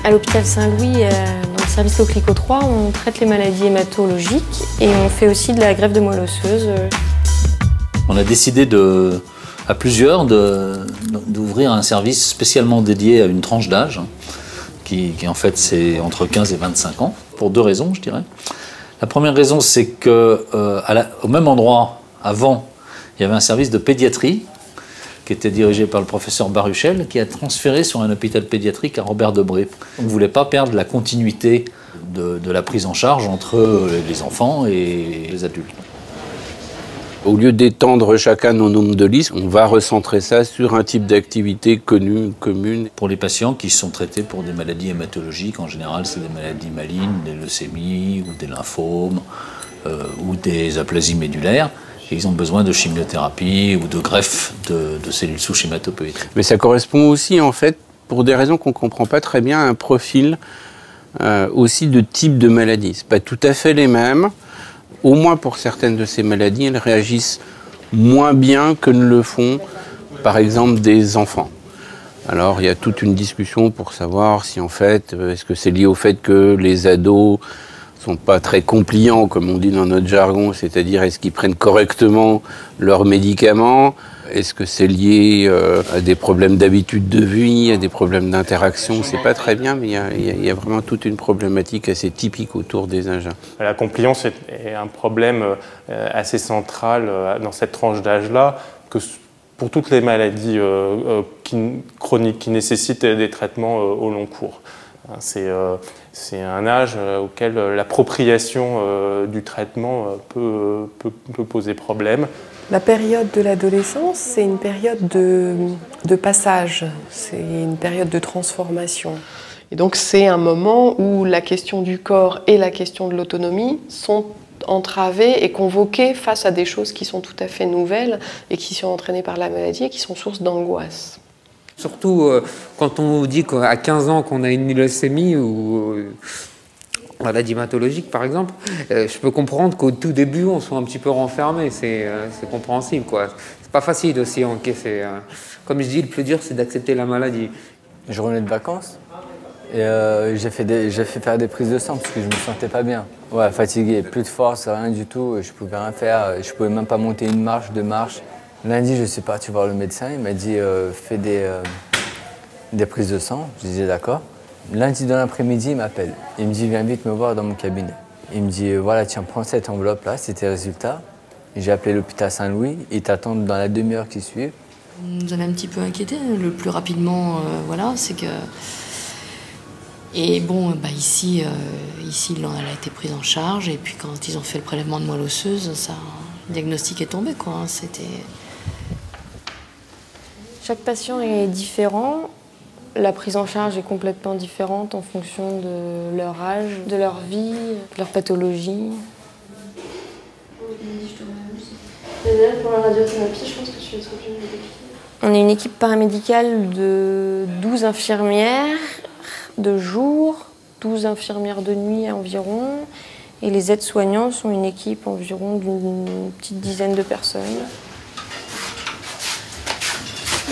À l'hôpital Saint-Louis, dans le service Coquelicot 3, on traite les maladies hématologiques et on fait aussi de la greffe de moelle osseuse. On a décidé à plusieurs d'ouvrir un service spécialement dédié à une tranche d'âge qui en fait c'est entre 15 et 25 ans, pour deux raisons je dirais. La première raison c'est qu'au même endroit, avant, il y avait un service de pédiatrie qui était dirigé par le professeur Baruchel, qui a transféré sur un hôpital pédiatrique à Robert Debré. On ne voulait pas perdre la continuité de la prise en charge entre les enfants et les adultes. Au lieu d'étendre chacun nos nombres de listes, on va recentrer ça sur un type d'activité connue, commune. Pour les patients qui sont traités pour des maladies hématologiques, en général, c'est des maladies malignes, des leucémies ou des lymphomes ou des aplasies médulaires. Et ils ont besoin de chimiothérapie ou de greffe de cellules souches hématopoïétiques. Mais ça correspond aussi, en fait, pour des raisons qu'on ne comprend pas très bien, à un profil aussi de type de maladie. Ce pas tout à fait les mêmes. Au moins pour certaines de ces maladies, elles réagissent moins bien que ne le font, par exemple, des enfants. Alors, il y a toute une discussion pour savoir si, en fait, est-ce que c'est lié au fait que les ados sont pas très compliants, comme on dit dans notre jargon, c'est-à-dire est-ce qu'ils prennent correctement leurs médicaments? Est-ce que c'est lié à des problèmes d'habitude de vie, à des problèmes d'interaction? C'est pas très bien, mais il y a vraiment toute une problématique assez typique autour des engins. La compliance est un problème assez central dans cette tranche d'âge-là, que pour toutes les maladies chroniques qui nécessitent des traitements au long cours. C'est un âge auquel l'appropriation du traitement peut poser problème. La période de l'adolescence, c'est une période de passage, c'est une période de transformation. Et donc c'est un moment où la question du corps et la question de l'autonomie sont entravées et convoquées face à des choses qui sont tout à fait nouvelles et qui sont entraînées par la maladie et qui sont source d'angoisse. Surtout quand on dit qu'à 15 ans qu'on a une leucémie ou maladie hématologique par exemple, je peux comprendre qu'au tout début on soit un petit peu renfermé, c'est compréhensible quoi. C'est pas facile aussi à encaisser. Comme je dis, le plus dur c'est d'accepter la maladie. Je revenais de vacances et j'ai fait faire des prises de sang parce que je me sentais pas bien. Ouais, fatigué, plus de force, rien du tout, je pouvais rien faire, je pouvais même pas monter une marche, deux marches. Lundi, je suis parti voir le médecin, il m'a dit fais des prises de sang, je disais d'accord. Lundi dans l'après-midi, il m'appelle. Il me dit viens vite me voir dans mon cabinet. Il me dit voilà tiens prends cette enveloppe là, c'est tes résultats. J'ai appelé l'hôpital Saint-Louis, ils t'attendent dans la demi-heure qui suit. Nous avait un petit peu inquiétés le plus rapidement, voilà, c'est que... Et bon, bah ici, elle a été prise en charge et puis quand ils ont fait le prélèvement de moelle osseuse, le diagnostic est tombé quoi, hein, c'était... Chaque patient est différent. La prise en charge est complètement différente en fonction de leur âge, de leur vie, de leur pathologie. Pour la radiothérapie, je pense que tu es trop bien. On est une équipe paramédicale de 12 infirmières de jour, 12 infirmières de nuit environ. Et les aides-soignants sont une équipe environ d'une petite dizaine de personnes.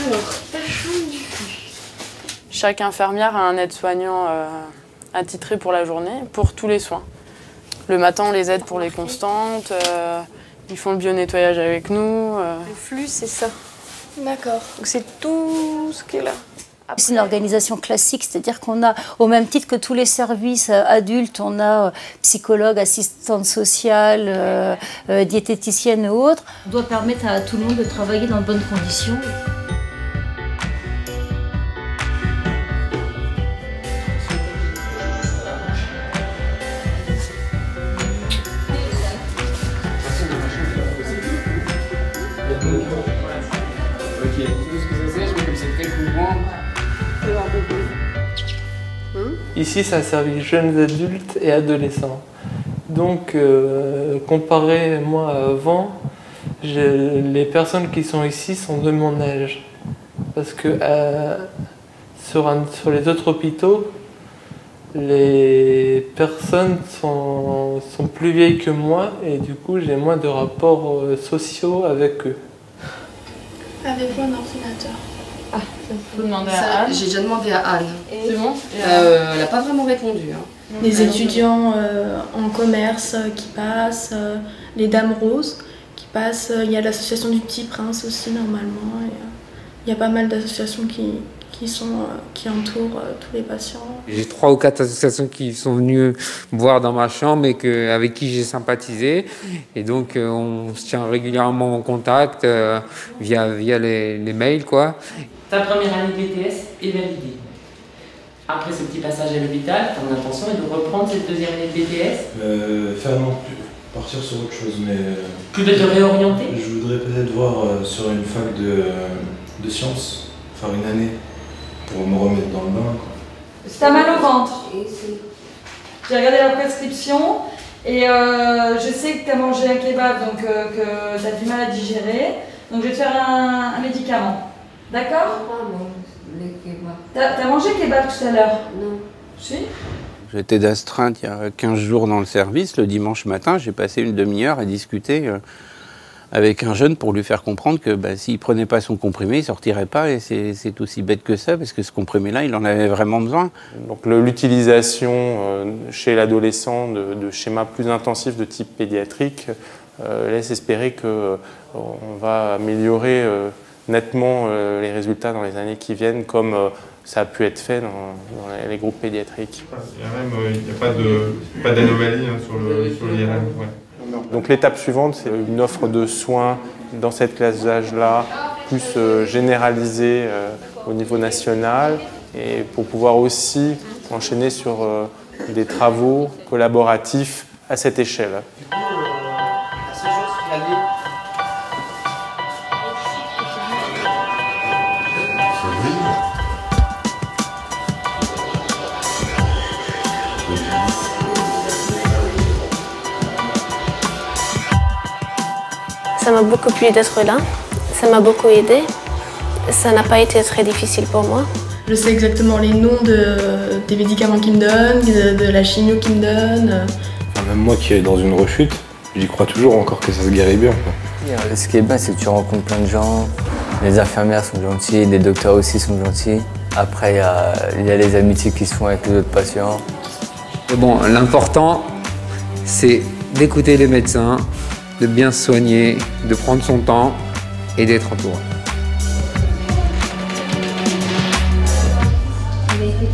Alors, tâchons du flux. Chaque infirmière a un aide-soignant attitré pour la journée, pour tous les soins. Le matin, on les aide pour les constantes, ils font le bio-nettoyage avec nous. Le flux, c'est ça. D'accord. Donc c'est tout ce qui est là. C'est une organisation classique, c'est-à-dire qu'on a, au même titre que tous les services adultes, on a psychologue, assistante sociale, diététicienne et autres. On doit permettre à tout le monde de travailler dans de bonnes conditions. Ici, c'est un service jeunes adultes et adolescents. Donc, comparé moi avant, les personnes qui sont ici sont de mon âge. Parce que sur les autres hôpitaux, les personnes sont plus vieilles que moi et du coup, j'ai moins de rapports sociaux avec eux. Avez-vous un ordinateur? Faut demander à Anne. J'ai déjà demandé à Anne. C'est bon Elle n'a pas vraiment répondu. Hein. Les étudiants en commerce qui passent, les dames roses qui passent, il y a l'association du Petit Prince aussi normalement. Il y a pas mal d'associations qui entourent tous les patients. J'ai 3 ou 4 associations qui sont venues me voir dans ma chambre et avec qui j'ai sympathisé. Et donc on se tient régulièrement en contact via les mails, quoi. Ta première année de BTS est validée. Après ce petit passage à l'hôpital, ton intention est de reprendre cette deuxième année de BTS? Faire non plus, partir sur autre chose, mais... Tu veux te réorienter? Je voudrais peut-être voir sur une fac de sciences, faire une année, pour me remettre dans le bain. Si t'as mal au ventre, j'ai regardé la prescription et je sais que t'as mangé un kebab, donc que t'as du mal à digérer, donc je vais te faire un médicament. D'accord? T'as mangé kebab tout à l'heure? Non. Si? J'étais d'astreinte il y a 15 jours dans le service. Le dimanche matin, j'ai passé une demi-heure à discuter avec un jeune pour lui faire comprendre que s'il ne prenait pas son comprimé, il ne sortirait pas. Et c'est aussi bête que ça, parce que ce comprimé-là, il en avait vraiment besoin. Donc l'utilisation chez l'adolescent de schémas plus intensifs de type pédiatrique laisse espérer qu'on va améliorer nettement les résultats dans les années qui viennent, comme ça a pu être fait dans les groupes pédiatriques. Il n'y a pas d'anomalie sur l'IRM. Ouais. Donc l'étape suivante, c'est une offre de soins dans cette classe d'âge-là, plus généralisée au niveau national, et pour pouvoir aussi enchaîner sur des travaux collaboratifs à cette échelle. Ça m'a beaucoup plu d'être là, ça m'a beaucoup aidé, ça n'a pas été très difficile pour moi. Je sais exactement les noms des médicaments qu'ils me donnent, de la chimio qu'ils me donnent. Même moi qui est dans une rechute, j'y crois toujours encore que ça se guérit bien. Ce qui est bien, c'est que tu rencontres plein de gens, les infirmières sont gentilles, les docteurs aussi sont gentils. Après, il y a les amitiés qui se font avec les autres patients. Et bon, l'important, c'est d'écouter les médecins, de bien se soigner, de prendre son temps et d'être entouré. Il a été